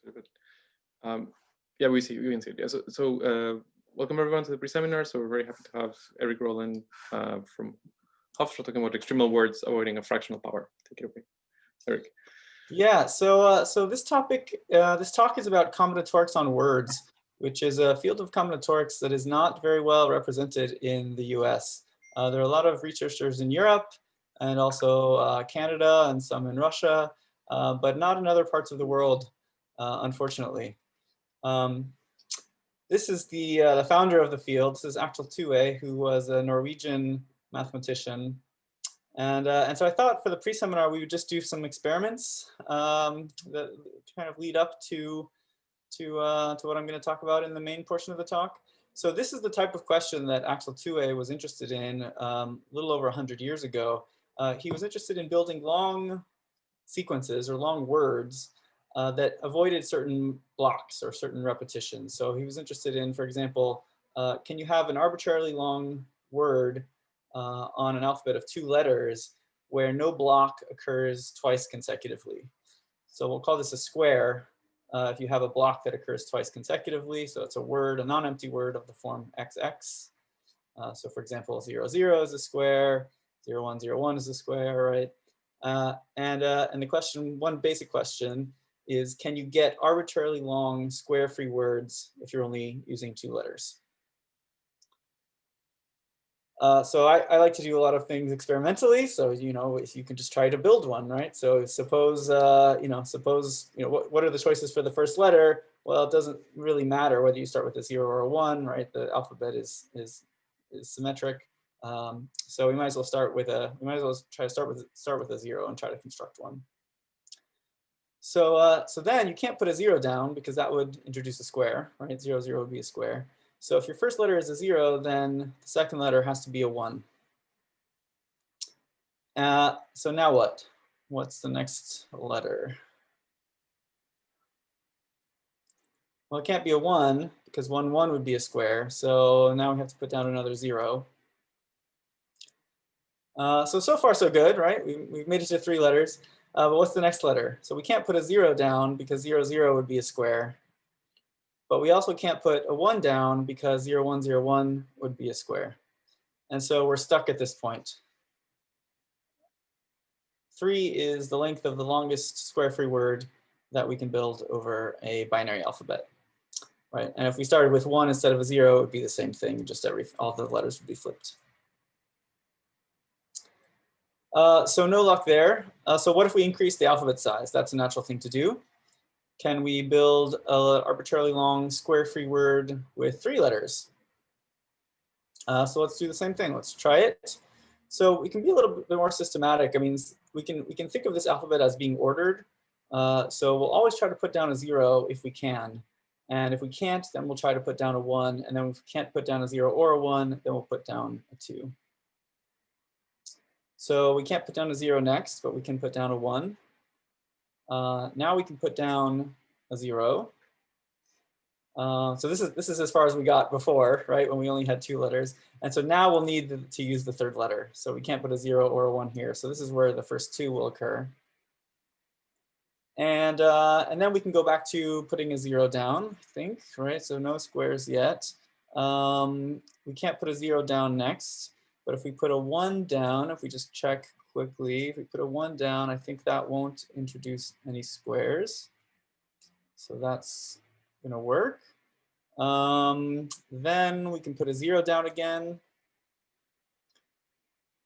But yeah, we can see it. Yeah, so welcome everyone to the pre-seminar. So we're very happy to have Eric Rowland from Hofstra talking about extremal words avoiding a fractional power. Take it away, Eric. Yeah, so this topic, this talk is about combinatorics on words, which is a field of combinatorics that is not very well represented in the US. There are a lot of researchers in Europe and also Canada and some in Russia, but not in other parts of the world, unfortunately. This is the founder of the field. This is Axel Thue, who was a Norwegian mathematician. And so I thought for the pre-seminar, we would just do some experiments that kind of lead up to what I'm going to talk about in the main portion of the talk. So this is the type of question that Axel Thue was interested in a little over 100 years ago. He was interested in building long sequences or long words that avoided certain blocks or certain repetitions. So he was interested in, for example, can you have an arbitrarily long word on an alphabet of 2 letters where no block occurs twice consecutively? So we'll call this a square if you have a block that occurs twice consecutively. So it's a word, a non-empty word of the form XX. So for example, 0, 0 is a square, 0, 1, 0, 1 is a square, right? And the question, one basic question is, can you get arbitrarily long square-free words if you're only using 2 letters? So I like to do a lot of things experimentally. So, if you can just try to build one, right? So suppose, what are the choices for the first letter? Well, it doesn't really matter whether you start with a 0 or a 1, right? The alphabet is symmetric. So we might as well try to start with a 0 and try to construct one. So then you can't put a 0 down because that would introduce a square, right? 0, 0 would be a square. So if your first letter is a 0, then the second letter has to be a 1. So now what? What's the next letter? Well, it can't be a 1 because 1, 1 would be a square. So now we have to put down another 0. So far so good, right? We've made it to 3 letters. But what's the next letter? So we can't put a 0 down because 0, 0 would be a square. But we also can't put a 1 down because 0, 1, 0, 1 would be a square. And so we're stuck at this point. 3 is the length of the longest square-free word that we can build over a binary alphabet, right? And if we started with 1 instead of a 0, it would be the same thing, just all the letters would be flipped. So no luck there. So what if we increase the alphabet size? That's a natural thing to do. Can we build an arbitrarily long square-free word with 3 letters? So let's do the same thing. Let's try it. So we can be a little bit more systematic. I mean, we can think of this alphabet as being ordered. So we'll always try to put down a 0 if we can. And if we can't, then we'll try to put down a 1. And then if we can't put down a 0 or a 1, then we'll put down a 2. So we can't put down a 0 next, but we can put down a 1. Now we can put down a 0. So this is as far as we got before, right, when we only had 2 letters. And so now we'll need to use the 3rd letter. So we can't put a 0 or a 1 here. So this is where the first 2 will occur. And then we can go back to putting a 0 down, I think, right? So no squares yet. We can't put a 0 down next. But if we put a 1 down, if we just check quickly, if we put a 1 down, I think that won't introduce any squares. So that's going to work. Then we can put a 0 down again.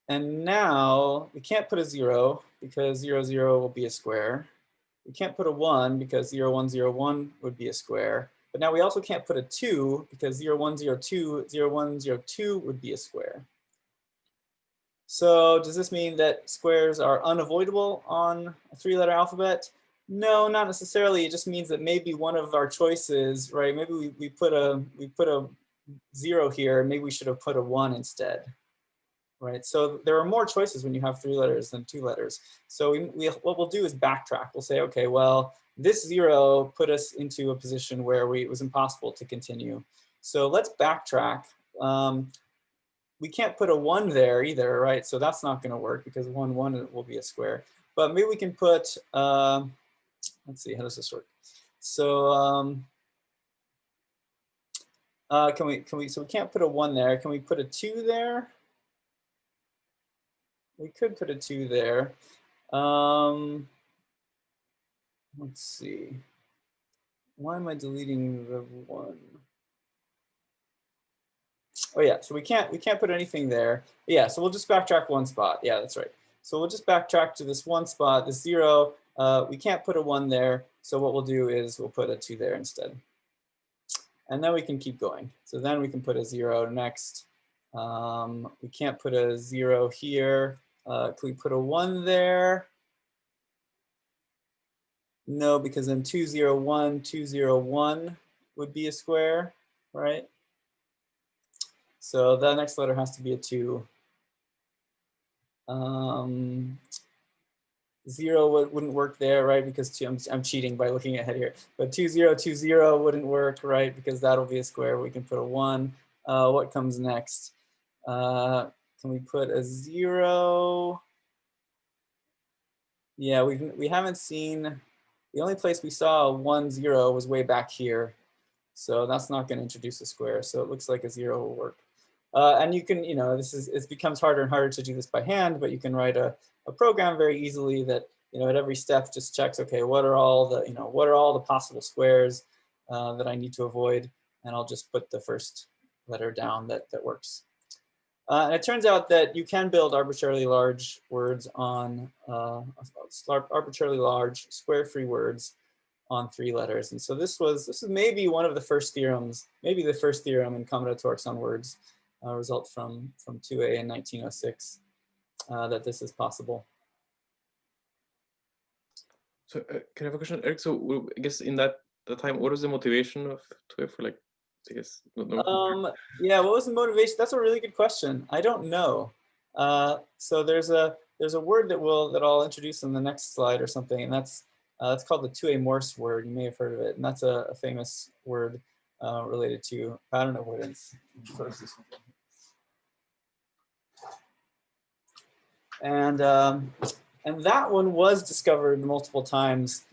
And now we can't put a 0 because 0, 0 will be a square. We can't put a 1 because 0, 1, 0, 1 would be a square. But now we also can't put a 2 because 0, 1, 0, 2, 0, 1, 0, 2 would be a square. So does this mean that squares are unavoidable on a 3-letter alphabet? No, not necessarily. It just means that maybe one of our choices, right? Maybe we put a 0 here. Maybe we should have put a 1 instead, right? So there are more choices when you have 3 letters than 2 letters. So what we'll do is backtrack. We'll say, okay, well, this 0 put us into a position where it was impossible to continue. So let's backtrack. We can't put a 1 there either, right? So that's not going to work because 1, 1 will be a square. But maybe we can put, let's see, how does this work? So so we can't put a 1 there. Can we put a 2 there? We could put a 2 there. Let's see. Why am I deleting the 1? Oh yeah, so we can't put anything there. Yeah, so we'll just backtrack 1 spot. Yeah, that's right. So we'll just backtrack to this 1 spot, this 0. We can't put a 1 there. So what we'll do is we'll put a 2 there instead. And then we can keep going. So then we can put a 0 next. We can't put a 0 here. Can we put a 1 there? No, because then 2, 0, 1, 2, 0, 1 would be a square, right? So the next letter has to be a 2. 0 wouldn't work there, right? Because 2, I'm cheating by looking ahead here. But 2, 0, 2, 0 wouldn't work, right? Because that'll be a square. We can put a 1. What comes next? Can we put a 0? Yeah, we haven't seen, the only place we saw a 1, 0 was way back here. So that's not going to introduce a square. So it looks like a 0 will work. And you can, it becomes harder and harder to do this by hand, but you can write a program very easily that, at every step just checks, okay, what are all the possible squares that I need to avoid? And I'll just put the first letter down that works. And it turns out that you can build arbitrarily large words on arbitrarily large square-free words on 3 letters. And so this is maybe one of the first theorems, maybe the first theorem in combinatorics on words, result from 2A in 1906, that this is possible. So can I have a question, Eric? So I guess in that time, what was the motivation of 2A for, like, I guess? Yeah, what was the motivation? That's a really good question. I don't know. So there's a word that I'll introduce in the next slide or something, and that's called the 2A Morse word. You may have heard of it, and that's a famous word related to pattern avoidance. And that one was discovered multiple times.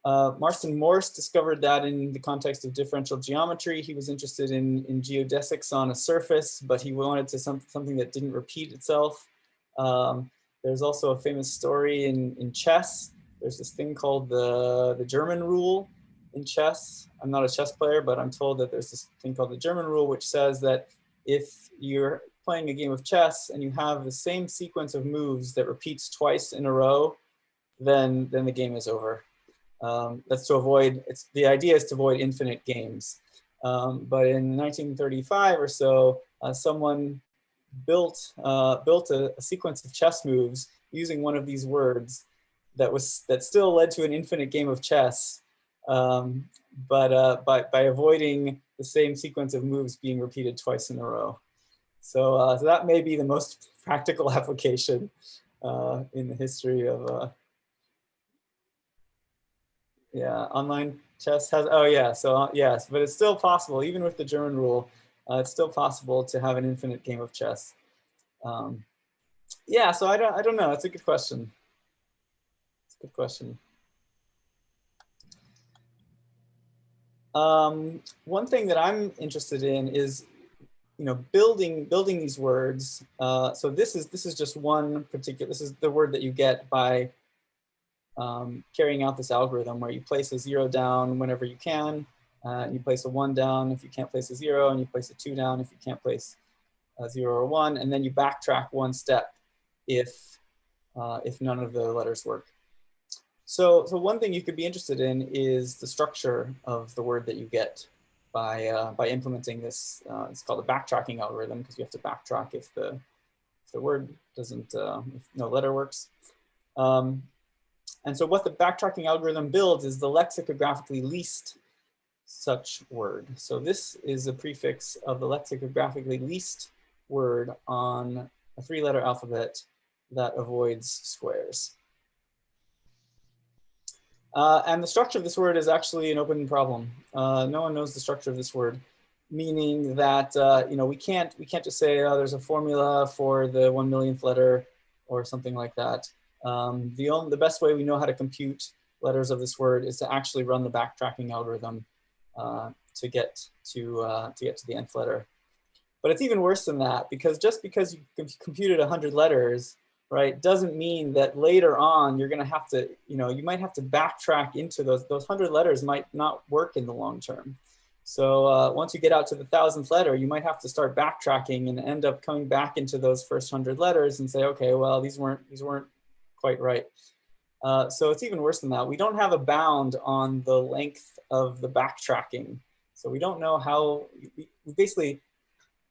Marston Morse discovered that in the context of differential geometry. He was interested in geodesics on a surface, but he wanted to something that didn't repeat itself. There's also a famous story in chess. There's this thing called the German rule in chess. I'm not a chess player, but I'm told that there's this thing called the German rule, which says that if you're playing a game of chess and you have the same sequence of moves that repeats twice in a row, then the game is over. That's to avoid, the idea is to avoid infinite games. But in 1935 or so, someone built a sequence of chess moves using one of these words that still led to an infinite game of chess, but by avoiding the same sequence of moves being repeated twice in a row. So, so that may be the most practical application in the history of yeah, online chess has, oh yeah, so yes, but it's still possible, even with the German rule, it's still possible to have an infinite game of chess. Yeah, so I don't know, it's a good question. It's a good question. One thing that I'm interested in is, building these words. So this is just one particular, this is the word that you get by carrying out this algorithm where you place a 0 down whenever you can, you place a 1 down if you can't place a 0, and you place a 2 down if you can't place a 0 or 1, and then you backtrack 1 step if none of the letters work. So one thing you could be interested in is the structure of the word that you get by implementing this. It's called a backtracking algorithm, because you have to backtrack if the word doesn't, if no letter works. And so what the backtracking algorithm builds is the lexicographically least such word. So this is a prefix of the lexicographically least word on a 3-letter alphabet that avoids squares. And the structure of this word is actually an open problem. No one knows the structure of this word, meaning that we can't just say, oh, there's a formula for the 1 millionth letter or something like that. The best way we know how to compute letters of this word is to actually run the backtracking algorithm to get to the nth letter. But it's even worse than that, because just because you computed 100 letters, right, doesn't mean that later on you're going to have to, you might have to backtrack into those 100 letters might not work in the long term. So once you get out to the 1000th letter, you might have to start backtracking and end up coming back into those first 100 letters and say, okay, well, these weren't quite right. So it's even worse than that. We don't have a bound on the length of the backtracking. So we don't know how, we basically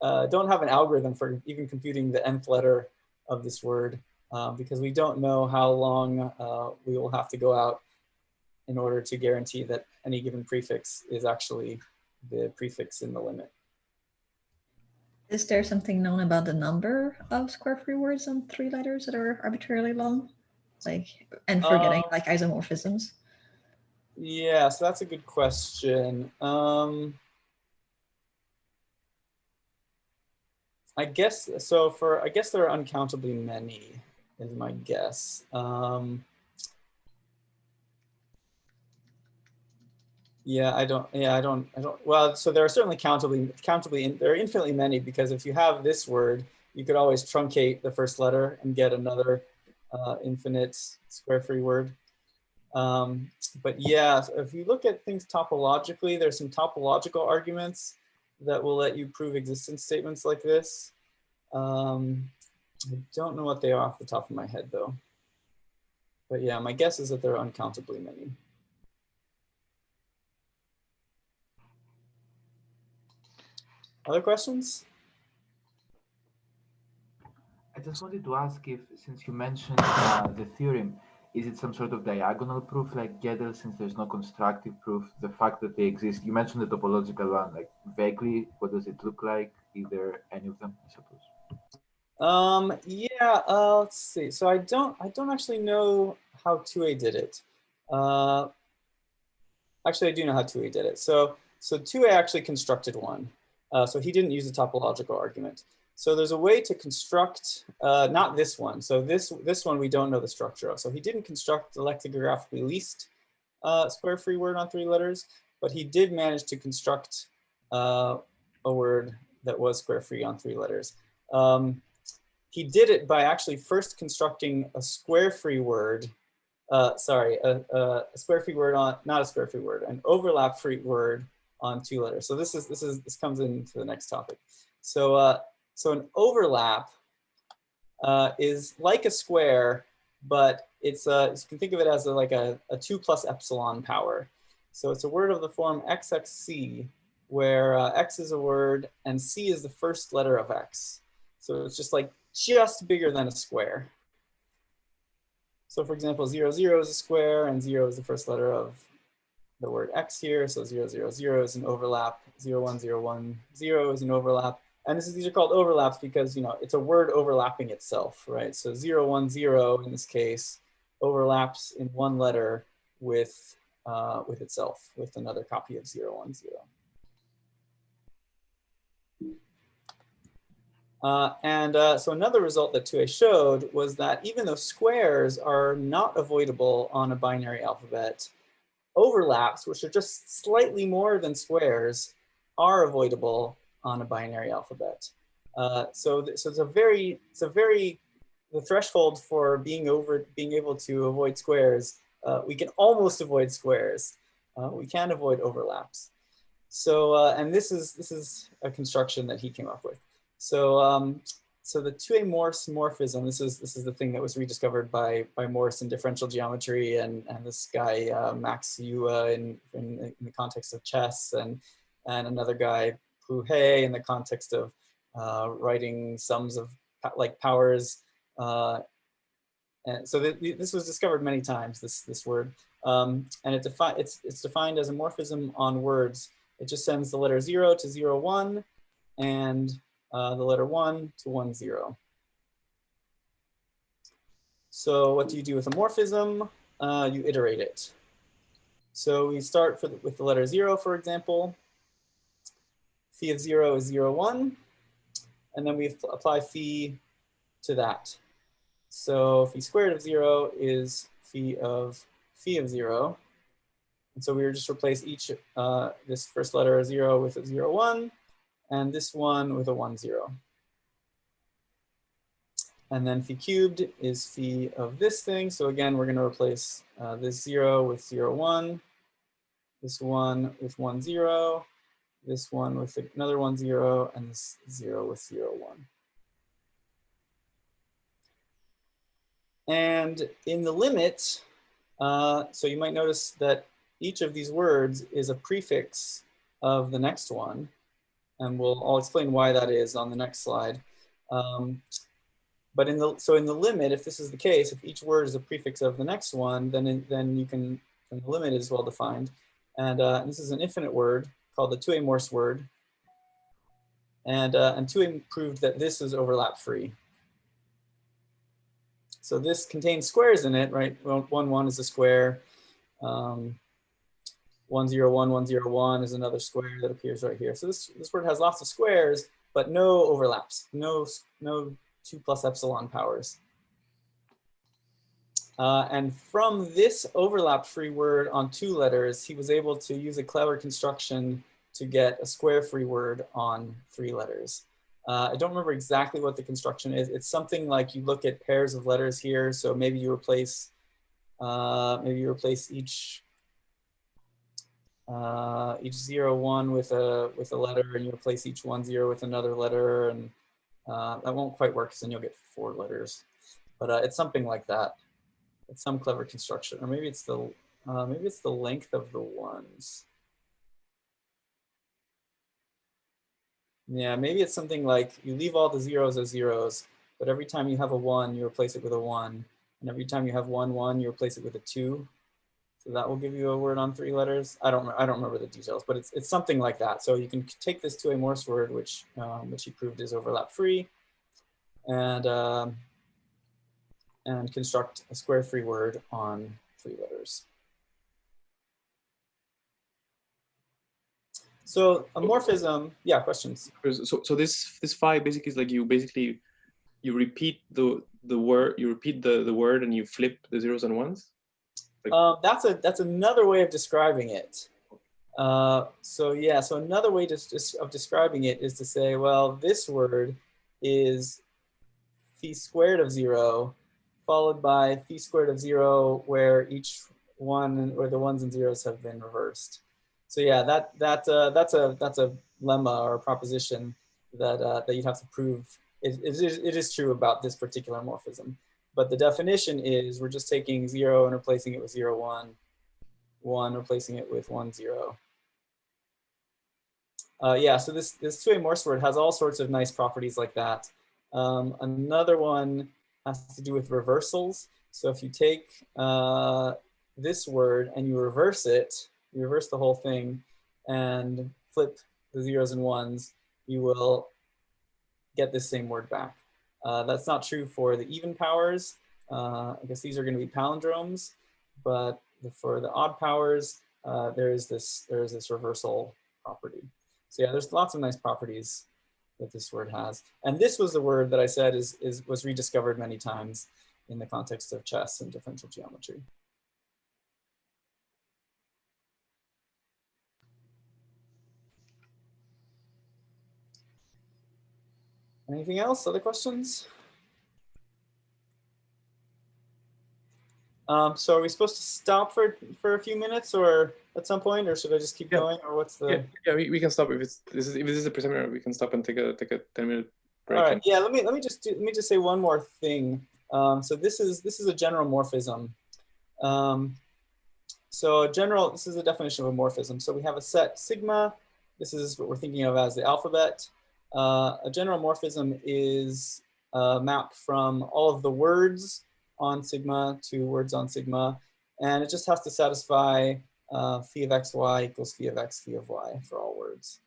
don't have an algorithm for even computing the nth letter of this word because we don't know how long we will have to go out in order to guarantee that any given prefix is actually the prefix in the limit. Is there something known about the number of square free words on 3 letters that are arbitrarily long? And forgetting like isomorphisms? Yeah, so that's a good question. I guess so. I guess there are uncountably many, is my guess. Yeah, I don't. Well, so there are certainly there are infinitely many, because if you have this word, you could always truncate the first letter and get another infinite square free word. But yeah, if you look at things topologically, there's some topological arguments that will let you prove existence statements like this. I don't know what they are off the top of my head though. But yeah, my guess is that there are uncountably many. Other questions? I just wanted to ask if, since you mentioned the theorem, is it some sort of diagonal proof like Gödel, since there's no constructive proof, the fact that they exist? You mentioned the topological one, like vaguely, what does it look like? Either any of them, I suppose. Yeah, let's see. So I don't actually know how 2A did it. Actually, I do know how 2A did it. So 2A actually constructed one. So he didn't use a topological argument. So there's a way to construct, not this one. So this one we don't know the structure of. So he didn't construct the lexicographically least square free word on 3 letters, but he did manage to construct a word that was square free on 3 letters. He did it by actually first constructing a square free word, a square free word on, not a square free word, an overlap free word on 2 letters. So this comes into the next topic. So so an overlap is like a square, but it's you can think of it as like a 2 plus epsilon power. So it's a word of the form XXC, where X is a word and C is the first letter of X. So it's just bigger than a square. So for example, 0, 0 is a square and 0 is the first letter of the word X here. So 0, 0, 0 is an overlap. 0, 1, 0, 1, 0 is an overlap. And these are called overlaps because, it's a word overlapping itself, right? So 0, 1, 0 in this case overlaps in one letter with itself, with another copy of 0, 1, 0. So another result that 2A showed was that even though squares are not avoidable on a binary alphabet, overlaps, which are just slightly more than squares, are avoidable on a binary alphabet. So it's the threshold for being able to avoid squares, we can almost avoid squares. We can avoid overlaps. So and this is a construction that he came up with. So so the 2A Morse morphism, this is the thing that was rediscovered by Morse in differential geometry, and this guy Max Ewa in the context of chess, and another guy Pu He in the context of writing sums of powers. And so this was discovered many times, this word, and it's defined as a morphism on words. It just sends the letter 0 to 0, 1, and the letter 1 to 1, 0. So what do you do with a morphism? You iterate it. So we start with the letter 0, for example. Phi of 0 is 0, 1. And then we apply phi to that. So phi squared of 0 is phi of phi of 0. And so we would just replace each, this first letter 0 with a 0, 1, and this one with a 1, 0. And then phi cubed is phi of this thing. So again, we're going to replace this 0 with 0, 1, this 1 with 1, 0, this one with another 1, 0, and this 0 with 0, 1. And in the limit, so you might notice that each of these words is a prefix of the next one. And I'll explain why that is on the next slide. But in the limit, if this is the case, if each word is a prefix of the next one, then the limit is well defined. And this is an infinite word called the 2A Morse word. And 2A proved that this is overlap free. So this contains squares in it, right? 1, 1 is a square. 1, 0, 1, 1, 0, 1 is another square that appears right here. So this word has lots of squares, but no overlaps, no 2 plus epsilon powers. And from this overlap-free word on 2 letters, he was able to use a clever construction to get a square-free word on 3 letters. I don't remember exactly what the construction is. It's something like you look at pairs of letters here. So maybe you replace each 0, 1 with a letter, and you replace each 1, 0 with another letter, and that won't quite work because then you'll get 4 letters. But it's something like that. It's some clever construction, or maybe it's the length of the ones. Yeah, maybe it's something like you leave all the zeros as zeros, but every time you have a 1, you replace it with a 1, and every time you have 1, 1, you replace it with a 2. So that will give you a word on 3 letters. I don't remember the details, but it's something like that. So you can take this 2A Morse word, which he proved is overlap free, and construct a square free word on 3 letters. So a morphism, yeah, questions. So this phi basically is like you repeat the word, the word, and you flip the zeros and ones. Like, that's another way of describing it. So another way of describing it is to say, well, this word is phi squared of 0 followed by phi squared of 0 where each one or the ones and zeros have been reversed. So yeah, that's a lemma or a proposition that you'd have to prove. It is true about this particular morphism. But the definition is we're just taking 0 and replacing it with 0, 1, 1 replacing it with 1, 0. Yeah, so this 2A Morse word has all sorts of nice properties like that. Another one has to do with reversals. So if you take this word and you reverse it, you reverse the whole thing and flip the zeros and ones, you will get this same word back. That's not true for the even powers. I guess these are going to be palindromes, but for the odd powers, there is this reversal property. So yeah, there's lots of nice properties that this word has. And this was the word that I said was rediscovered many times in the context of chess and differential geometry. Anything else? Other questions? So are we supposed to stop for a few minutes or at some point, or should I just keep going, or what's the? Yeah, we can stop if this is a pre-seminar. We can stop and take a 10-minute break. All right. Yeah. Let me just say one more thing. So this is a general morphism. This is a definition of a morphism. So we have a set sigma. This is what we're thinking of as the alphabet. A general morphism is a map from all of the words on sigma to words on sigma, and it just has to satisfy phi of xy equals phi of x, phi of y for all words.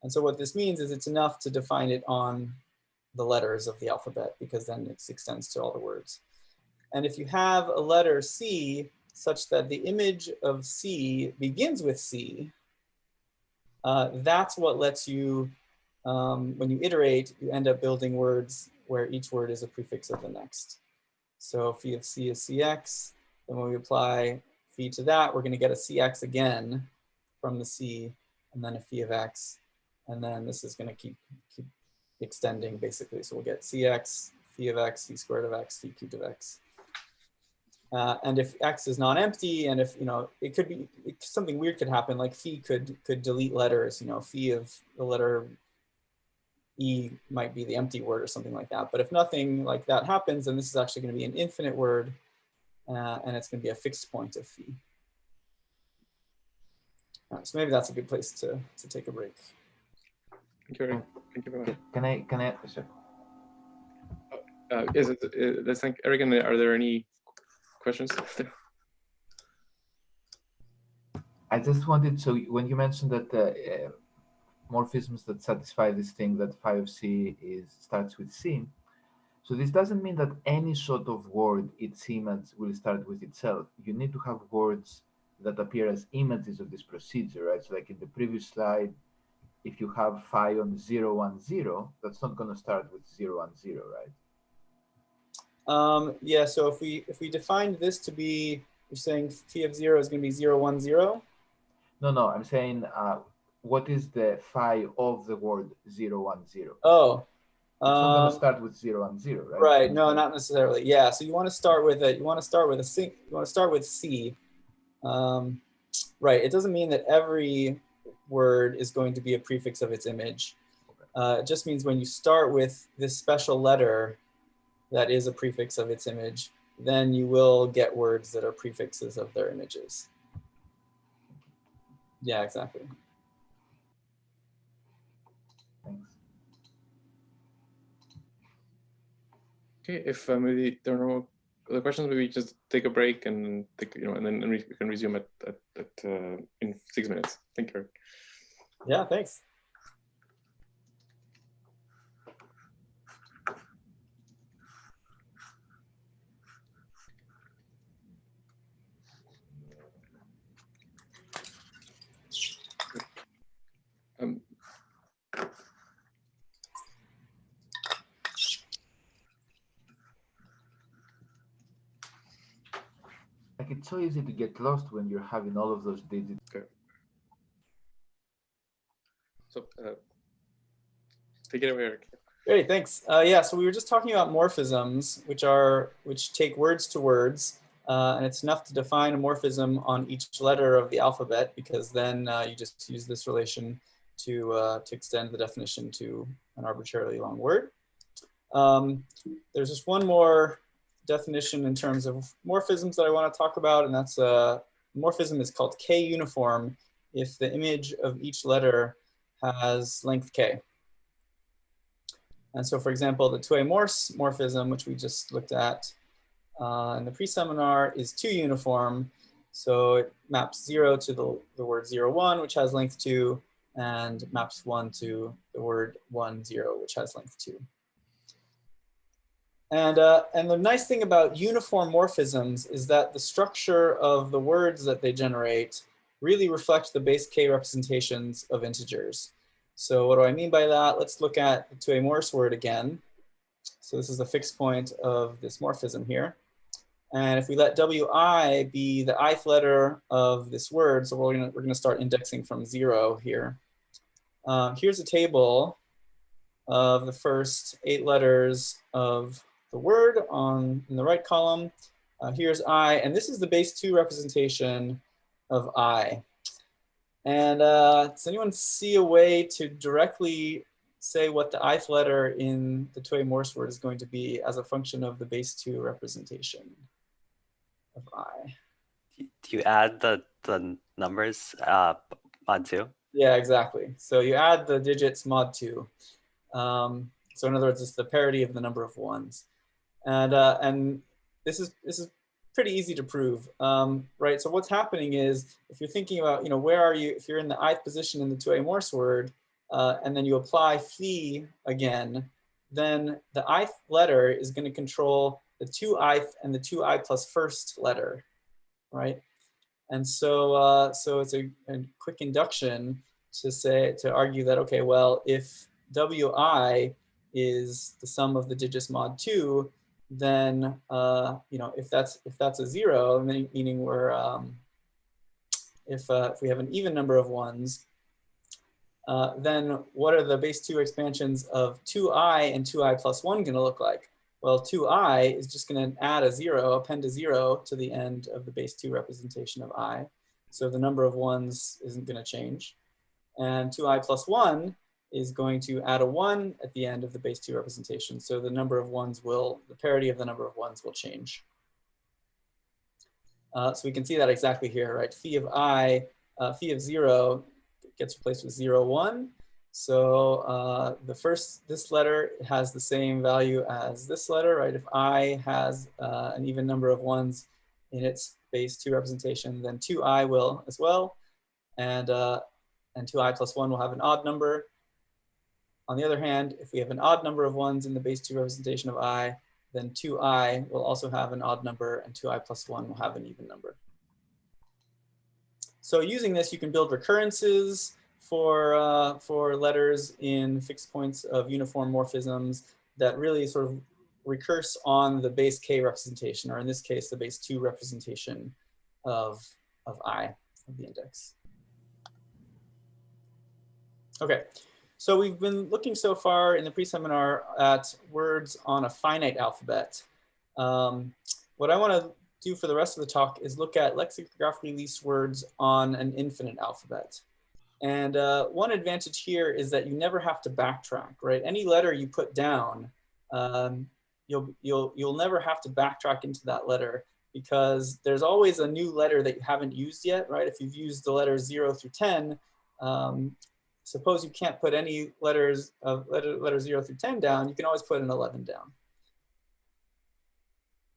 And so what this means is it's enough to define it on the letters of the alphabet, because then it extends to all the words. And if you have a letter C such that the image of C begins with C, that's what lets you, when you iterate, you end up building words where each word is a prefix of the next. So phi of C is CX, then when we apply phi to that, we're going to get a cx again from the c, and then a phi of x. And then this is going to keep extending, basically. So we'll get cx, phi of x, c squared of x, phi cubed of x. And if x is non-empty, and if, it could be, something weird could happen, like phi could delete letters, phi of the letter E might be the empty word or something like that. But if nothing like that happens, then this is actually going to be an infinite word, and it's going to be a fixed point of phi. So maybe that's a good place to take a break. Thank you very much. Can I? Sorry. Let's thank Eric. And are there any questions? I just wanted, so when you mentioned that morphisms that satisfy this thing that phi of c starts with c, so this doesn't mean that any sort of word, its image will start with itself. You need to have words that appear as images of this procedure, right? So like in the previous slide, if you have phi on 0, 1, 0, that's not going to start with 0, 1, 0, right? Yeah, so if we define this to be, you're saying phi of 0 is going to be 0, 1, 0? No, I'm saying what is the phi of the word 0, 1, 0? Oh. It's not going to start with 0 and 0, right? Right. No, not necessarily. Yeah. So you want to start with C. Right. It doesn't mean that every word is going to be a prefix of its image. It just means when you start with this special letter that is a prefix of its image, then you will get words that are prefixes of their images. Yeah, exactly. Thanks. Okay, if maybe there are no other questions, maybe just take a break and and then we can resume in 6 minutes. Thank you. Yeah, thanks. Like it's so easy to get lost when you're having all of those digits. Okay. So take it away, Eric. Great, thanks. Yeah, so we were just talking about morphisms, which take words to words, and it's enough to define a morphism on each letter of the alphabet, because then you just use this relation to extend the definition to an arbitrarily long word. There's just one more definition in terms of morphisms that I want to talk about, and that's morphism is called K-uniform if the image of each letter has length K. And so, for example, the 2A morphism, which we just looked at in the pre-seminar, is 2 uniform. So it maps 0 to the word 0, 1, which has length 2, and maps 1 to the word 1, 0, which has length 2. And the nice thing about uniform morphisms is that the structure of the words that they generate really reflect the base K representations of integers. So what do I mean by that? Let's look at the 2A Morse word again. So this is the fixed point of this morphism here. And if we let WI be the ith letter of this word, so we're gonna start indexing from 0 here. Here's a table of the first 8 letters of the word in the right column. Here's I, and this is the base 2 representation of I. And does anyone see a way to directly say what the ith letter in the 2A Morse word is going to be as a function of the base 2 representation of I? Do you add the numbers mod 2? Yeah, exactly. So you add the digits mod 2. So in other words, it's the parity of the number of ones. And this is pretty easy to prove, right? So what's happening is, if you're thinking about, where are you, if you're in the ith position in the 2A Morse word, and then you apply phi again, then the ith letter is going to control the 2ith and the 2I plus first letter, right? And so so it's a quick induction to argue that, okay, well, if WI is the sum of the digits mod 2, then if that's a 0, meaning we're if we have an even number of ones, then what are the base 2 expansions of 2i and 2i plus 1 going to look like? Well, 2i is just going to add a 0, append a 0 to the end of the base 2 representation of I. So the number of ones isn't going to change. And 2i plus 1 is going to add a 1 at the end of the base 2 representation. So the number of ones will, the parity of the number of ones will change. So we can see that exactly here, right? Phi of I, phi of 0 gets replaced with 0, 1. So this letter has the same value as this letter, right? If I has an even number of ones in its base 2 representation, then 2i will as well. And 2i plus 1 will have an odd number. On the other hand, if we have an odd number of ones in the base 2 representation of I, then 2i will also have an odd number, and 2i plus 1 will have an even number. So using this, you can build recurrences for letters in fixed points of uniform morphisms that really sort of recurse on the base k representation, or in this case, the base 2 representation of I, of the index. Okay, so we've been looking so far in the pre-seminar at words on a finite alphabet. What I want to do for the rest of the talk is look at lexicographically least words on an infinite alphabet. And one advantage here is that you never have to backtrack, right? Any letter you put down, you'll never have to backtrack into that letter, because there's always a new letter that you haven't used yet, right? If you've used the letters 0 through 10, suppose you can't put any letters of letter 0 through 10 down, you can always put an 11 down.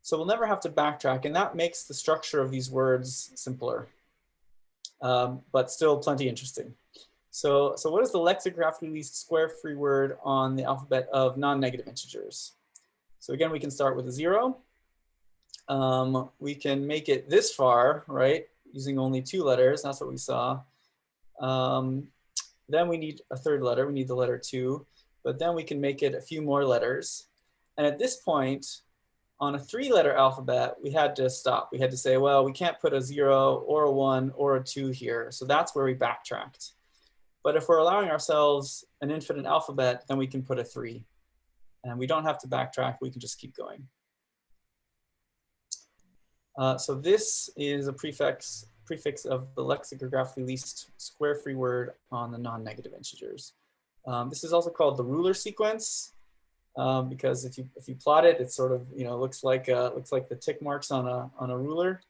So we'll never have to backtrack, and that makes the structure of these words simpler, but still plenty interesting. So what is the lexicographically least square free word on the alphabet of non-negative integers? So again, we can start with a 0. We can make it this far, right, using only 2 letters. That's what we saw. Then we need a third letter. We need the letter 2, but then we can make it a few more letters. And at this point, on a 3-letter alphabet, we had to stop. We had to say, well, we can't put a 0 or a 1 or a 2 here. So that's where we backtracked. But if we're allowing ourselves an infinite alphabet, then we can put a 3. And we don't have to backtrack. We can just keep going. So this is a prefix of the lexicographically least square free word on the non-negative integers. This is also called the ruler sequence. Because if you plot it, it sort of looks like the tick marks on a ruler.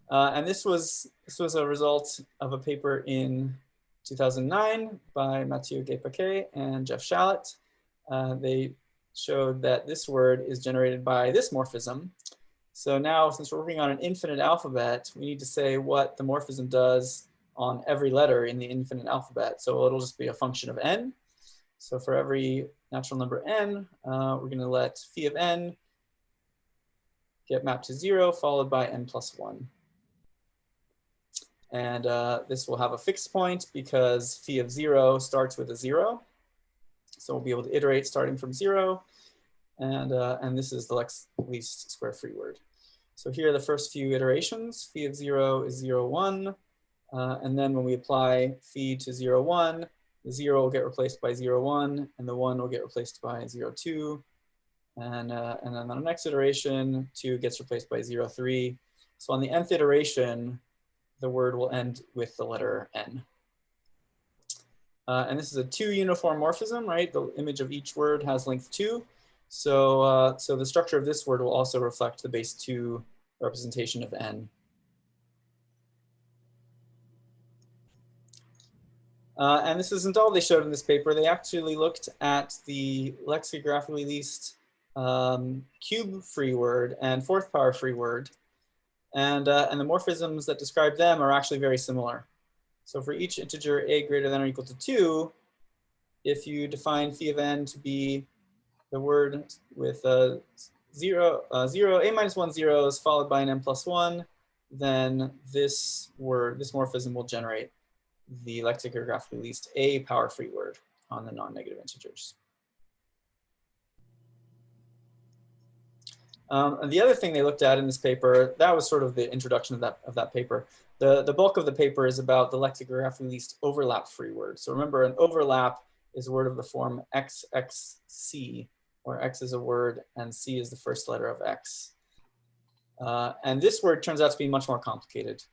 And this was a result of a paper in 2009 by Mathieu Guay-Paquet and Jeff Shallett. They showed that this word is generated by this morphism. So now, since we're working on an infinite alphabet, we need to say what the morphism does on every letter in the infinite alphabet. So it'll just be a function of n. So for every natural number n, we're going to let phi of n get mapped to 0, followed by n plus 1. And this will have a fixed point because phi of 0 starts with a 0. So we'll be able to iterate starting from 0. And this is the least square free word. So here are the first few iterations. Phi of 0 is 0, 1. And then when we apply phi to 0, 1, the 0 will get replaced by 0, 1, and the 1 will get replaced by 0, 2. And then on the next iteration, 2 gets replaced by 0, 3. So on the nth iteration, the word will end with the letter n. And this is a 2 uniform morphism, right? The image of each word has length 2. So the structure of this word will also reflect the base 2 representation of n. And this isn't all they showed in this paper. They actually looked at the lexicographically least cube free word and 4th power free word. And the morphisms that describe them are actually very similar. So for each integer a greater than or equal to 2, if you define phi of n to be the word with a 0, a minus 1 zeros followed by an n plus 1, then this morphism will generate the lexicographically least a power free word on the non-negative integers. And the other thing they looked at in this paper, that was sort of the introduction of that paper. The bulk of the paper is about the lexicographically least overlap-free words. So remember, an overlap is a word of the form XXC, where X is a word and C is the first letter of X. And this word turns out to be much more complicated.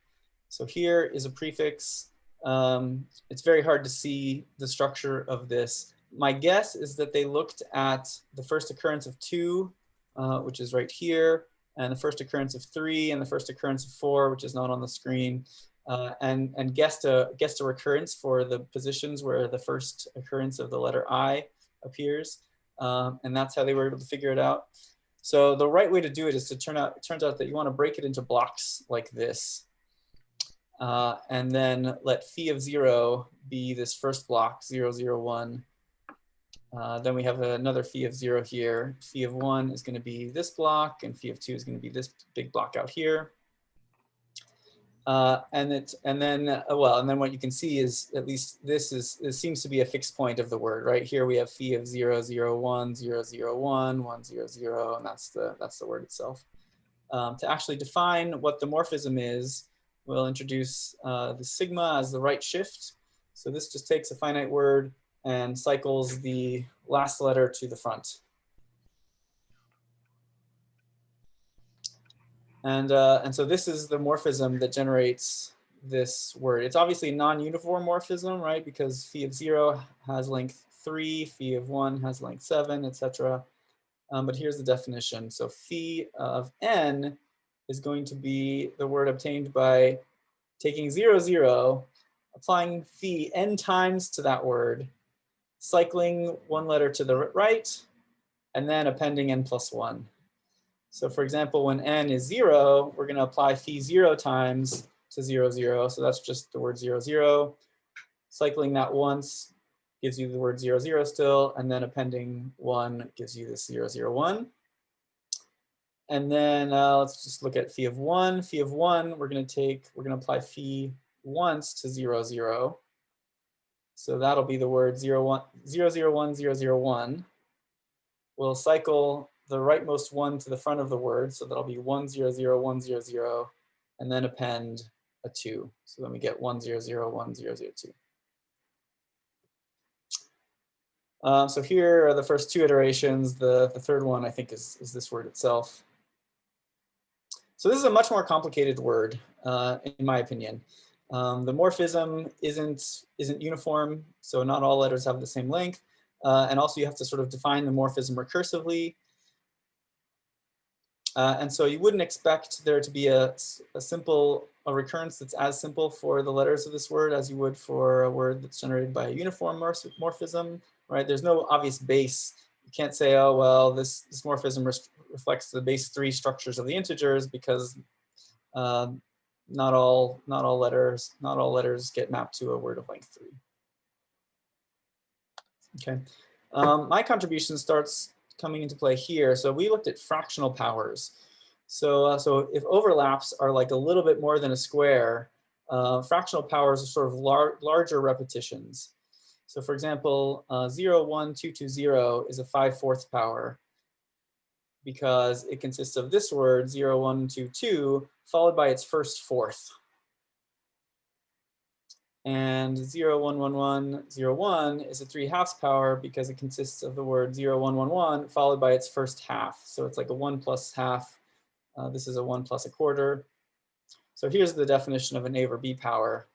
So here is a prefix. It's very hard to see the structure of this. My guess is that they looked at the first occurrence of 2, which is right here, and the first occurrence of 3, and the first occurrence of 4, which is not on the screen, and guessed a recurrence for the positions where the first occurrence of the letter I appears, and that's how they were able to figure it out. So the right way to do it is to it turns out that you want to break it into blocks like this, and then let phi of 0 be this first block, 0, 0, 1. Then we have another phi of 0 here. Phi of 1 is going to be this block, and phi of 2 is going to be this big block out here. And then what you can see is at least this seems to be a fixed point of the word. Right here we have phi of 0, 0, 1, 0, 0, 1, 1, 0, 0, and that's the word itself. To actually define what the morphism is, we'll introduce the sigma as the right shift. So this just takes a finite word and cycles the last letter to the front. And so this is the morphism that generates this word. It's obviously a non-uniform morphism, right? Because phi of 0 has length 3, phi of 1 has length 7, etc. But here's the definition. So phi of n is going to be the word obtained by taking 0, 0, applying phi n times to that word, cycling one letter to the right, and then appending n plus 1. So for example, when n is 0, we're going to apply phi 0 times to 0, 0. So that's just the word 0, 0. Cycling that once gives you the word 0, 0 still, and then appending 1 gives you this 0, 0, 1. And then let's just look at phi of 1. Phi of 1, we're going to apply phi once to 0, 0. So that'll be the word 0, 1, 0, 0, 1, 0, 0, 1. We'll cycle the rightmost 1 to the front of the word. So that'll be 1, 0, 0, 1, 0, 0, and then append a 2. So then we get 1, 0, 0, 1, 0, 0, 2. So here are the first 2 iterations. The third one, I think, is this word itself. So this is a much more complicated word, in my opinion. The morphism isn't uniform, so not all letters have the same length. And also you have to sort of define the morphism recursively. And so you wouldn't expect there to be a recurrence that's as simple for the letters of this word as you would for a word that's generated by a uniform morphism, right? There's no obvious base. You can't say, oh, well, this morphism reflects the base 3 structures of the integers, because not all letters get mapped to a word of length 3. Okay, my contribution starts coming into play here. So we looked at fractional powers. So if overlaps are like a little bit more than a square, fractional powers are sort of larger repetitions. So for example, 0, 1, 2, 2, 0 is a 5/4 power, because it consists of this word 0, 1, 2, 2 followed by its first fourth. And 0, 1, 1, 1, 0, 1 is a 3/2 power, because it consists of the word 0, 1, 1, 1 followed by its first half. So it's like a 1 plus half. This is a 1 plus a quarter. So here's the definition of an A over B power.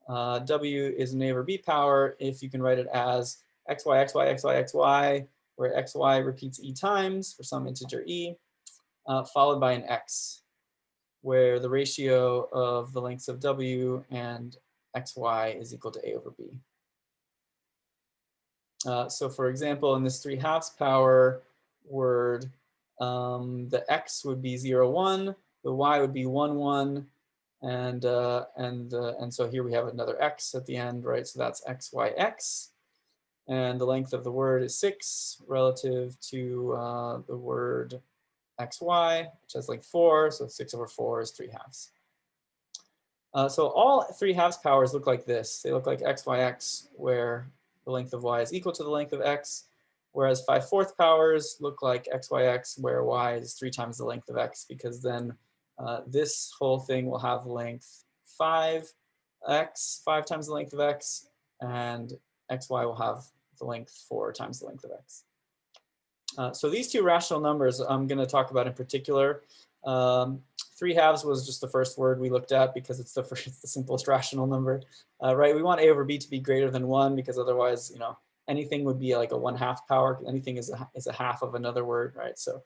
W is an A over B power if you can write it as xy, xy, xy, xy, where xy repeats e times for some integer e, followed by an x, where the ratio of the lengths of w and xy is equal to A over B. So for example, in this 3/2 power word, the x would be 0, 1, the y would be 1, 1, and so here we have another x at the end, right? So that's x, y, x. And the length of the word is 6 relative to the word xy, which has length 4. So 6 over 4 is 3/2. So all 3/2 powers look like this. They look like x, y, x, where the length of y is equal to the length of x. Whereas 5/4 powers look like xyx, where y is 3 times the length of x, because then this whole thing will have length 5x, 5 times the length of x, and xy will have the length 4 times the length of x. So these two rational numbers I'm going to talk about in particular. 3/2 was just the first word we looked at because it's the simplest rational number, right? We want a over b to be greater than 1 because otherwise, you know, anything would be like a 1/2 power. Anything is a half of another word, right? So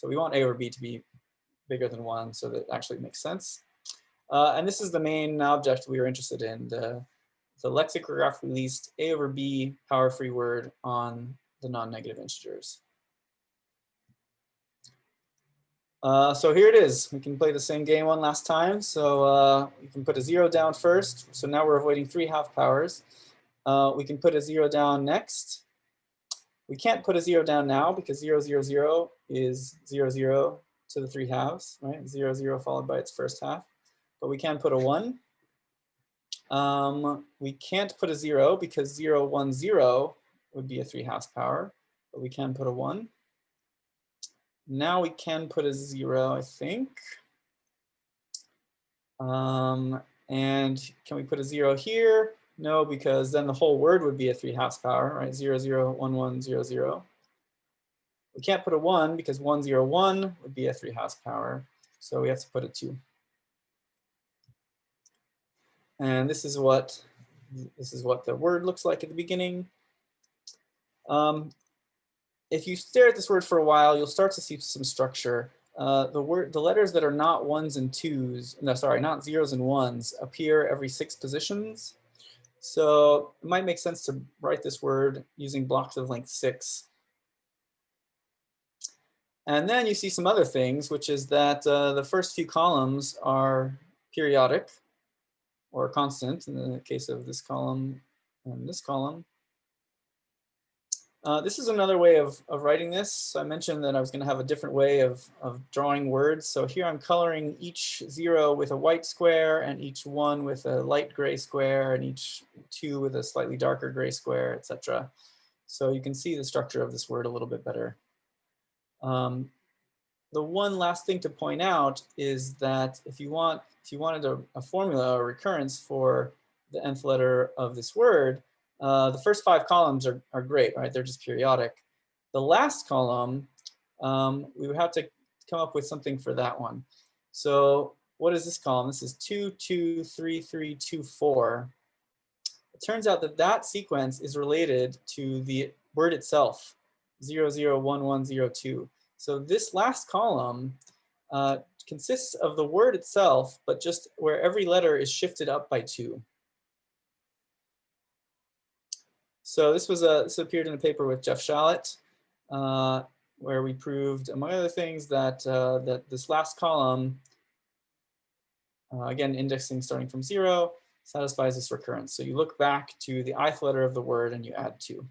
we want a over b to be bigger than 1, so that actually makes sense. And this is the main object we were interested in, the lexicographically least a over b power free word on the non-negative integers. So here it is. We can play the same game one last time. So we can put a 0 down first. So now we're avoiding 3/2 powers. We can put a 0 down next. We can't put a 0 down now because 0, 0, 0 is 0, 0 to the 3/2, right? 0, 0 followed by its first half. But we can put a 1. We can't put a 0 because 0, 1, 0 would be a 3/2 power. But we can put a 1. Now we can put a 0, I think. And can we put a 0 here? No, because then the whole word would be a 3/2 power, right? 0, 0, 1, 1, 0, 0. We can't put a 1 because 1, 0, 1 would be a 3/2 power. So we have to put a 2. And this is what the word looks like at the beginning. If you stare at this word for a while, you'll start to see some structure. The letters that are not 1s and 2s, no, sorry, not 0s and 1s, appear every 6 positions. So it might make sense to write this word using blocks of length 6. And then you see some other things, which is that the first few columns are periodic or constant in the case of this column and this column. This is another way of writing this. So I mentioned that I was going to have a different way of drawing words. So here I'm coloring each 0 with a white square and each 1 with a light gray square and each 2 with a slightly darker gray square, etc. So you can see the structure of this word a little bit better. The one last thing to point out is that if you wanted a formula or recurrence for the nth letter of this word, the first 5 columns are great, right? They're just periodic. The last column, we would have to come up with something for that one. So what is this column? This is 2, 2, 3, 3, 2, 4. It turns out that that sequence is related to the word itself, 0, 0, 1, 1, 0, 2. So this last column consists of the word itself, but just where every letter is shifted up by 2. So this appeared in a paper with Jeff Shallett, where we proved, among other things, that that this last column, again indexing starting from 0, satisfies this recurrence. So you look back to the ith letter of the word and you add 2.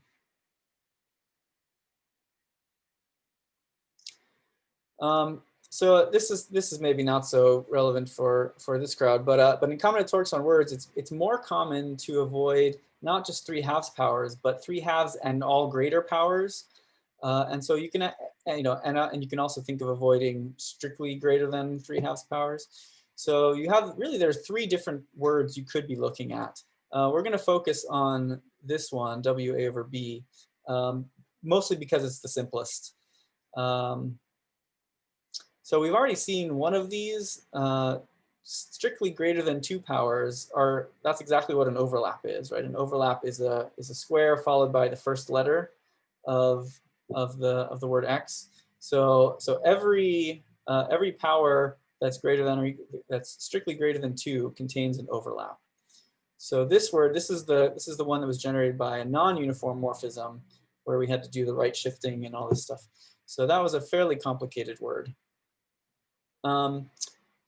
So this is maybe not so relevant for this crowd, but in combinatorics on words, it's more common to avoid not just 3/2 powers, but 3/2 and all greater powers. And so you can, and you can also think of avoiding strictly greater than 3/2 powers. So you have there's 3 different words you could be looking at. We're going to focus on this one, WA over B, mostly because it's the simplest. So we've already seen one of these, strictly greater than 2 powers that's exactly what an overlap is, right? An overlap is a square followed by the first letter of the word X. So every power that's greater than or that's strictly greater than 2 contains an overlap. So this word, this is the one that was generated by a non-uniform morphism where we had to do the right shifting and all this stuff. So that was a fairly complicated word.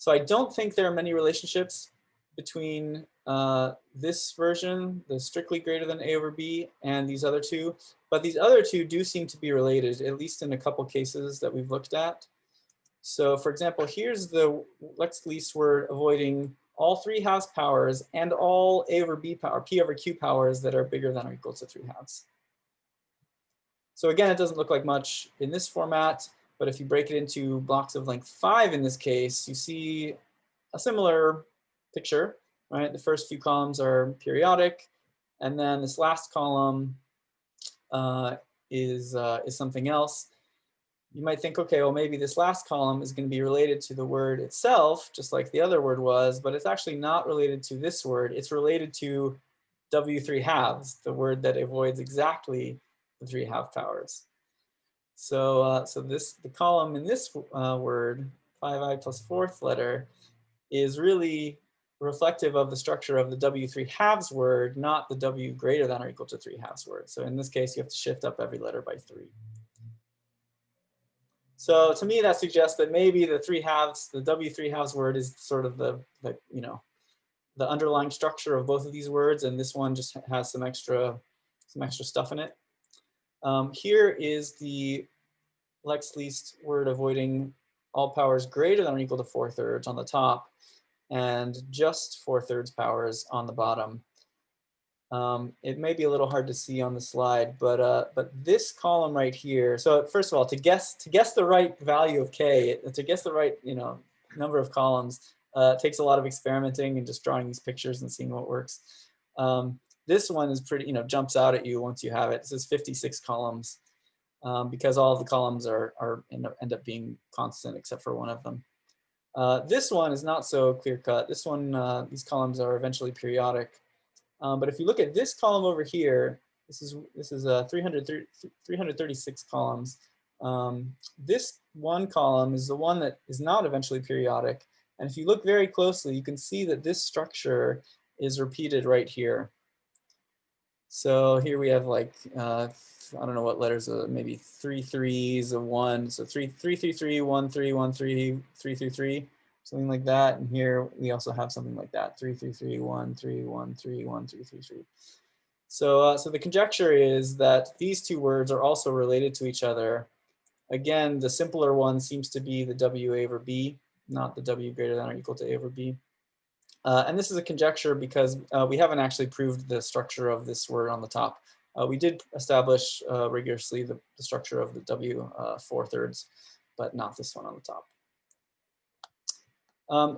So I don't think there are many relationships between this version, the strictly greater than A over B, and these other 2. But these other 2 do seem to be related, at least in a couple cases that we've looked at. So for example, here's the least word avoiding all 3/2 powers and all A over B power, P over Q powers that are bigger than or equal to 3/2. So again, it doesn't look like much in this format, but if you break it into blocks of length 5 in this case, you see a similar picture, right? The first few columns are periodic, and then this last column is something else. You might think, okay, well, maybe this last column is going to be related to the word itself, just like the other word was, but it's actually not related to this word. It's related to W3 halves, the word that avoids exactly the 3 half powers. So, the column in this word, 5i plus 4th letter, is really reflective of the structure of the W3 halves word, not the W greater than or equal to 3 halves word. So in this case, you have to shift up every letter by 3. So to me, that suggests that maybe the 3 halves, the W3 halves word is sort of the underlying structure of both of these words, and this one just has some extra stuff in it. Here is the Lex least word avoiding all powers greater than or equal to 4/3 on the top, and just 4/3 powers on the bottom. It may be a little hard to see on the slide, but this column right here. So first of all, to guess the right value of k, to guess the right number of columns, takes a lot of experimenting and just drawing these pictures and seeing what works. This one is pretty, jumps out at you once you have it. This is 56 columns because all of the columns end up being constant except for one of them. This one is not so clear cut. This one, these columns are eventually periodic. But if you look at this column over here, this is 336 columns. This one column is the one that is not eventually periodic. And if you look very closely, you can see that this structure is repeated right here. So here we have like, I don't know what letters, maybe 3 3s, a 1. So 3 3 3 3 1 3 1 3 3 3 3. Something like that. And here we also have something like that, 3 3 3 1 3 1 3 1 3 3 3. So the conjecture is that these two words are also related to each other. Again, the simpler one seems to be the W A over B, not the W greater than or equal to A over B. And this is a conjecture because we haven't actually proved the structure of this word on the top. We did establish rigorously the structure of the W 4/3, but not this one on the top.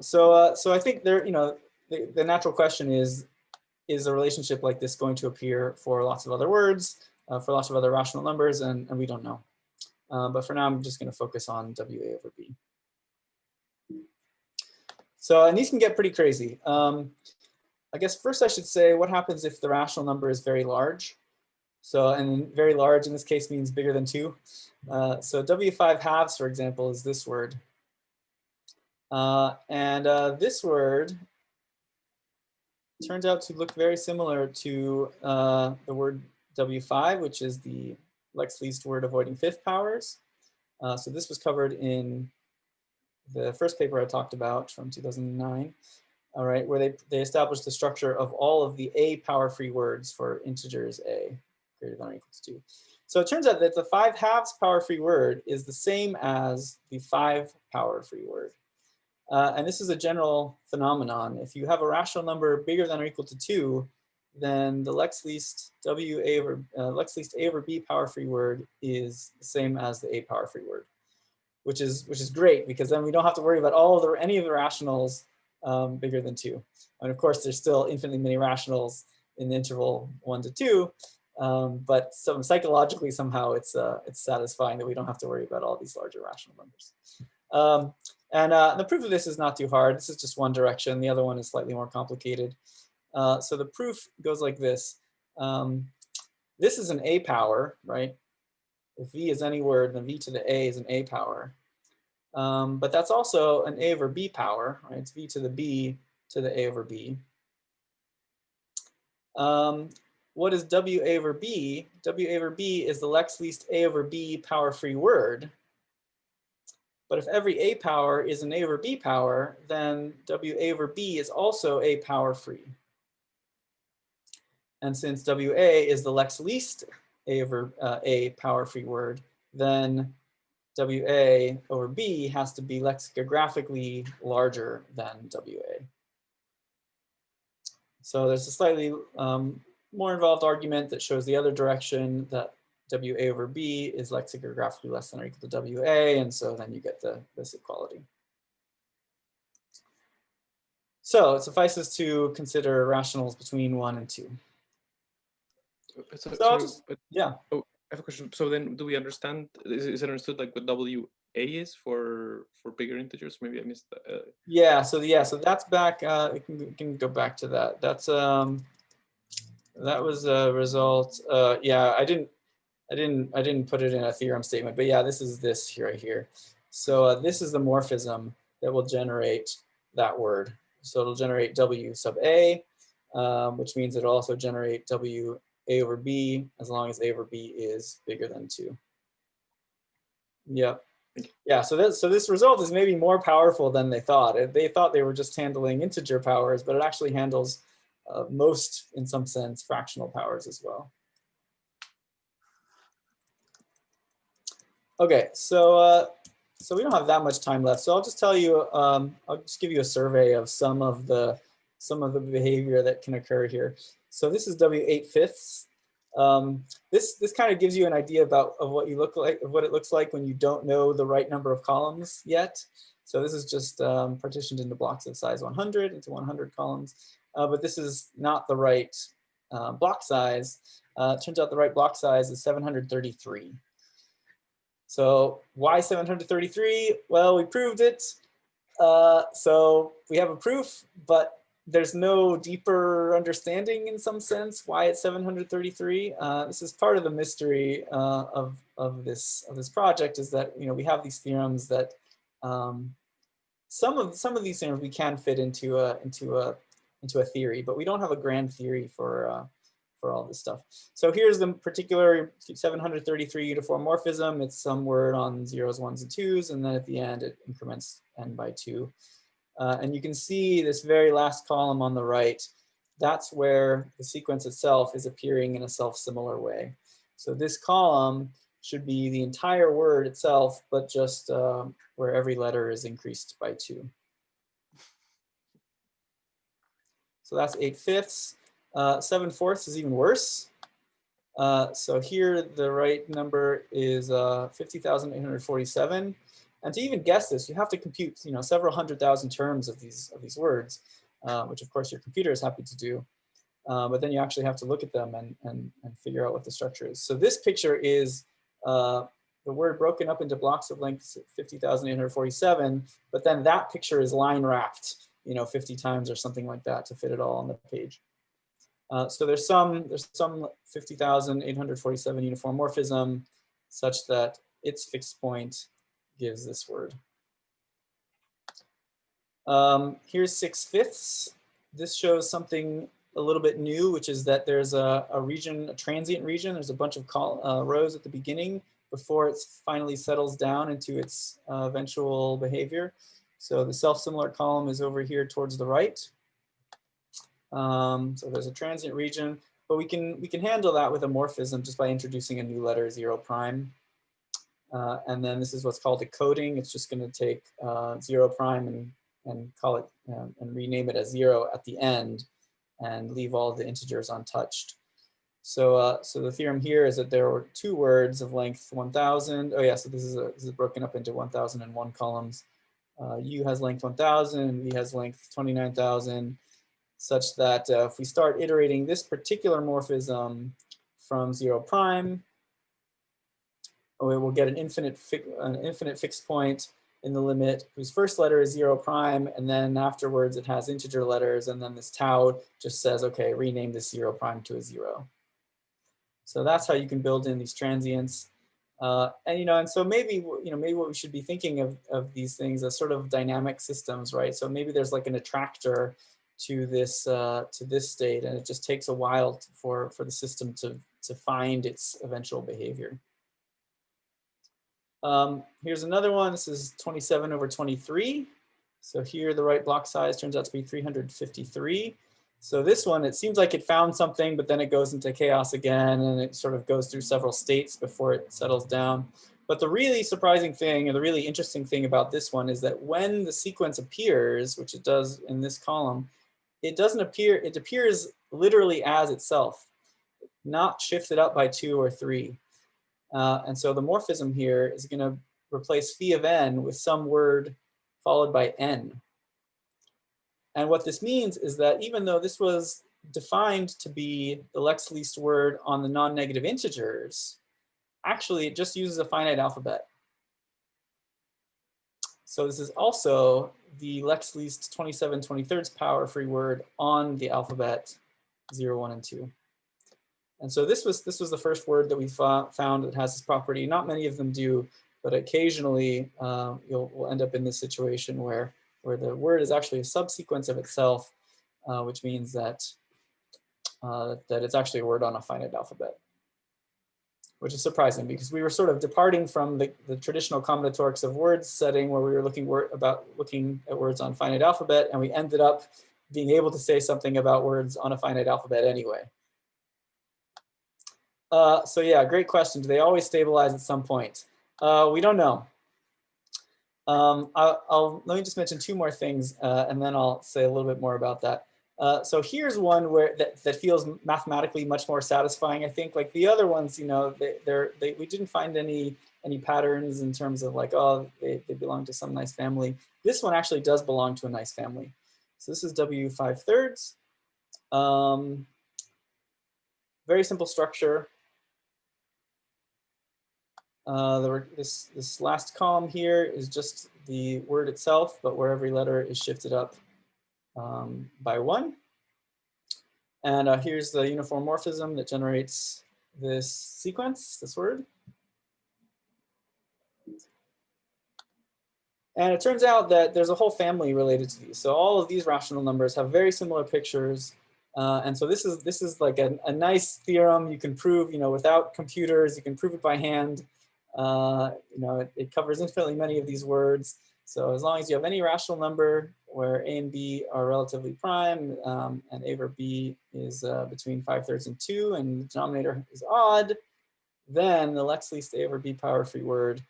So I think there, the natural question is a relationship like this going to appear for lots of other words, for lots of other rational numbers, and we don't know. But for now, I'm just going to focus on WA over B. So, and these can get pretty crazy. I guess first I should say, what happens if the rational number is very large? So, and very large in this case means bigger than 2. So W5 halves, for example, is this word. This word turns out to look very similar to the word W5, which is the Lex least word avoiding 5th powers. So this was covered in the first paper I talked about from 2009, all right, where they established the structure of all of the A power free words for integers A greater than or equal to 2. So it turns out that the 5 halves power free word is the same as the 5 power free word. And this is a general phenomenon. If you have a rational number bigger than or equal to 2, then the Lex least A over B power free word is the same as the A power free word, which is great because then we don't have to worry about any of the rationals bigger than 2. And of course, there's still infinitely many rationals in the interval 1 to 2, but psychologically somehow it's satisfying that we don't have to worry about all these larger rational numbers. The proof of this is not too hard. This is just one direction. The other one is slightly more complicated. So the proof goes like this. This is an A power, right? If V is any word, then V to the A is an A power. But that's also an A over B power, right? It's V to the B to the A over B. What is WA over B? WA over B is the Lex least A over B power free word. But if every A power is an A over B power, then WA over B is also A power free. And since WA is the Lex least A over A power free word, then WA over B has to be lexicographically larger than WA. So there's a slightly more involved argument that shows the other direction, that WA over B is lexicographically less than or equal to WA, and so then you get this equality. So it suffices to consider rationals between 1 and 2. So, So sorry, I'll yeah. Oh, I have a question. So then, do we understand? Is it understood like what WA is for bigger integers? Maybe I missed that. Yeah. So that's back. We can go back to that. That's that was a result. Yeah, I didn't put it in a theorem statement, but yeah, this is this right here. So this is the morphism that will generate that word. So it'll generate W sub A, which means it'll also generate W A over B as long as A over B is bigger than 2. Yeah. Yeah, so this result is maybe more powerful than they thought. They thought they were just handling integer powers, but it actually handles most, in some sense, fractional powers as well. Okay, so we don't have that much time left, so I'll just tell you. I'll just give you a survey of some of the behavior that can occur here. So this is W8/5. This kind of gives you an idea of what you look like, of what it looks like when you don't know the right number of columns yet. So this is just partitioned into blocks of size 100 into 100 columns, but this is not the right block size. It turns out the right block size is 733. So why 733? Well, we proved it. So we have a proof, but there's no deeper understanding in some sense why it's 733. This is part of the mystery of this project, is that we have these theorems that some of these theorems we can fit into a theory, but we don't have a grand theory for all this stuff. So here's the particular 733 uniform morphism. It's some word on 0s, 1s, and 2s, and then at the end it increments n by 2. And you can see this very last column on the right. That's where the sequence itself is appearing in a self-similar way. So this column should be the entire word itself, but just where every letter is increased by 2. So that's 8/5. 7/4 is even worse. So here the right number is 50,847. And to even guess this, you have to compute several 100,000 terms of these words, which of course your computer is happy to do. But then you actually have to look at them and figure out what the structure is. So this picture is the word broken up into blocks of length 50,847, but then that picture is line wrapped 50 times or something like that to fit it all on the page. So there's some 50,847 uniform morphism such that its fixed point gives this word. Here's 6/5. This shows something a little bit new, which is that there's a region, a transient region. There's a bunch of rows at the beginning before it finally settles down into its eventual behavior. So the self-similar column is over here towards the right. So there's a transient region, but we can handle that with a morphism just by introducing a new letter 0 prime. And then this is what's called decoding. It's just going to take 0 prime and call it and rename it as 0 at the end and leave all the integers untouched. So so the theorem here is that there were 2 words of length 1,000. Oh yeah, so this is broken up into 1,001 columns. U has length 1,000 and V has length 29,000. Such that if we start iterating this particular morphism from 0 prime, we will get an infinite fixed point in the limit whose first letter is 0 prime, and then afterwards it has integer letters, and then this tau just says, okay, rename this 0 prime to a 0. So that's how you can build in these transients. And so maybe maybe what we should be thinking of these things as sort of dynamic systems, right? So maybe there's like an attractor to this state, and it just takes a while for the system to find its eventual behavior. Here's another one. This is 27/23. So here the right block size turns out to be 353. So this one, it seems like it found something, but then it goes into chaos again, and it sort of goes through several states before it settles down. But the really surprising thing, or the really interesting thing about this one, is that when the sequence appears, which it does in this column, it doesn't appear, it appears literally as itself, not shifted up by 2 or 3. And so the morphism here is going to replace phi of n with some word followed by n. And what this means is that even though this was defined to be the lex least word on the non-negative integers, actually it just uses a finite alphabet. So this is also the lex least 27/23 power free word on the alphabet 0, 1, and 2. And so this was the first word that we found that has this property. Not many of them do, but occasionally we'll end up in this situation where the word is actually a subsequence of itself, which means that it's actually a word on a finite alphabet, which is surprising because we were sort of departing from the traditional combinatorics of words setting where we were looking at words on finite alphabet, and we ended up being able to say something about words on a finite alphabet anyway. So yeah, great question. Do they always stabilize at some point? We don't know. Let me just mention two more things, and then I'll say a little bit more about that. So here's one where that feels mathematically much more satisfying. I think like the other ones, you know, we didn't find any patterns in terms of like, oh, they belong to some nice family. This one actually does belong to a nice family. So this is W 5/3. Very simple structure. This last column here is just the word itself, but where every letter is shifted up by 1. And here's the uniform morphism that generates this sequence, this word. And it turns out that there's a whole family related to these. So all of these rational numbers have very similar pictures. And so this is like a nice theorem you can prove, you know, without computers. You can prove it by hand. You know, it covers infinitely many of these words. So as long as you have any rational number where A and B are relatively prime, and A over B is between 5/3 and 2, and the denominator is odd, then the lex least A over B power free word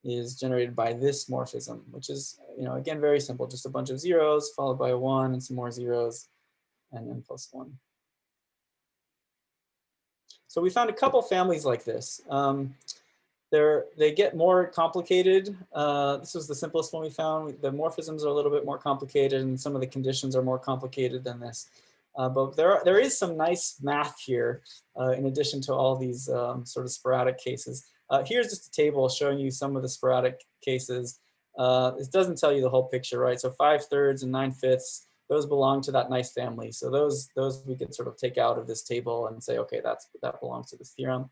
is generated by this morphism, which is, you know, again, very simple, just a bunch of zeros followed by a 1 and some more zeros and n plus 1. So we found a couple families like this. They get more complicated. This was the simplest one we found. The morphisms are a little bit more complicated, and some of the conditions are more complicated than this. But there is some nice math here, in addition to all these sort of sporadic cases. Here's just a table showing you some of the sporadic cases. It doesn't tell you the whole picture, right? So 5/3 and 9/5, those belong to that nice family. So those we could sort of take out of this table and say, okay, that belongs to this theorem.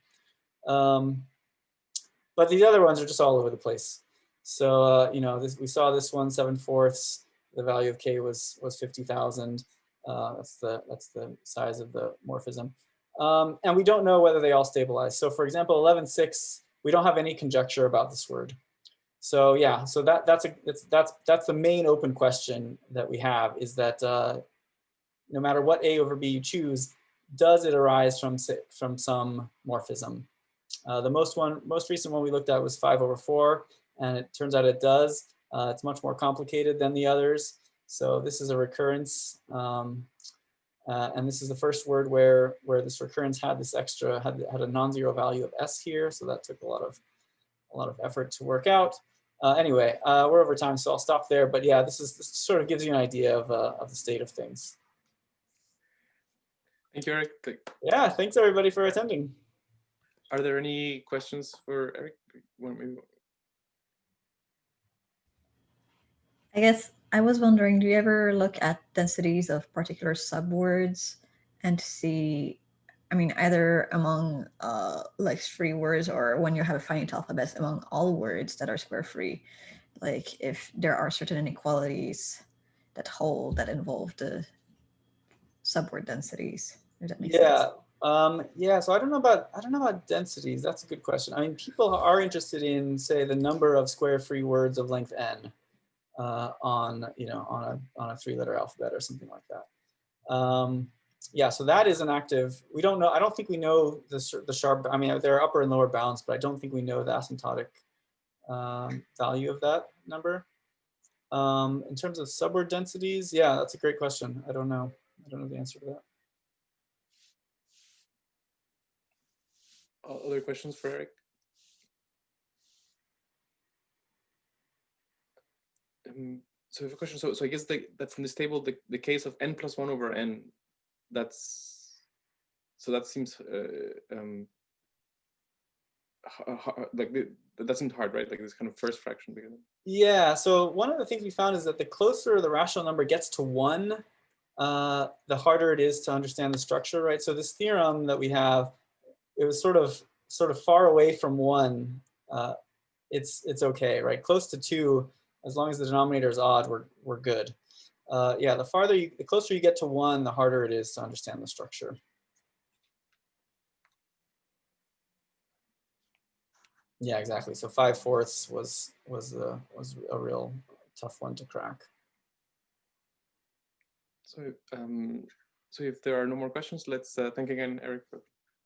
But the other ones are just all over the place. So you know, we saw this one 7/4. The value of k was 50,000. That's the size of the morphism. And we don't know whether they all stabilize. So for example, 11/6, we don't have any conjecture about this word. So yeah, so that's the main open question that we have, is that no matter what A over B you choose, does it arise from some morphism? The most recent one we looked at was 5/4, and it turns out it does. It's much more complicated than the others. So this is a recurrence, and this is the first word where this recurrence had this extra had a non-zero value of s here. So that took a lot of effort to work out. Anyway, we're over time, so I'll stop there. But yeah, this sort of gives you an idea of the state of things. Thank you, Eric. Yeah, thanks everybody for attending. Are there any questions for Eric? I guess I was wondering, do you ever look at densities of particular subwords and see, I mean, either among like free words or when you have a finite alphabet among all words that are square free, like if there are certain inequalities that hold that involve the subword densities? Does that make sense? Yeah, so I don't know about densities. That's a good question. I mean, people are interested in, say, the number of square free words of length n on a 3-letter alphabet or something like that. Yeah, so that is an active. We don't know. I don't think we know the sharp. I mean, there are upper and lower bounds, but I don't think we know the asymptotic value of that number. In terms of subword densities, yeah, that's a great question. I don't know. I don't know the answer to that. Other questions for Eric? So I have a question. So I guess that from this table, the case of n plus 1 over n, that seems like that seemed hard, right? Like this kind of first fraction beginning. Yeah, so one of the things we found is that the closer the rational number gets to 1, the harder it is to understand the structure, right? So this theorem that we have, it was sort of far away from 1. It's okay, right? Close to 2, as long as the denominator is odd, we're good. Yeah, the closer you get to 1, the harder it is to understand the structure. Yeah, exactly. So 5/4 was a real tough one to crack. So so if there are no more questions, let's thank again Eric for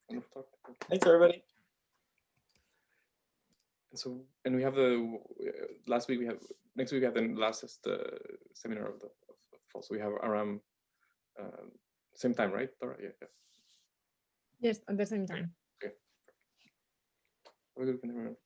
wonderful talk. Thanks, everybody. And we have the next week we have the last seminar of the fall. So we have around same time, right, Laura? Yeah. Yes, at the same time. Okay. Have a good one, everyone.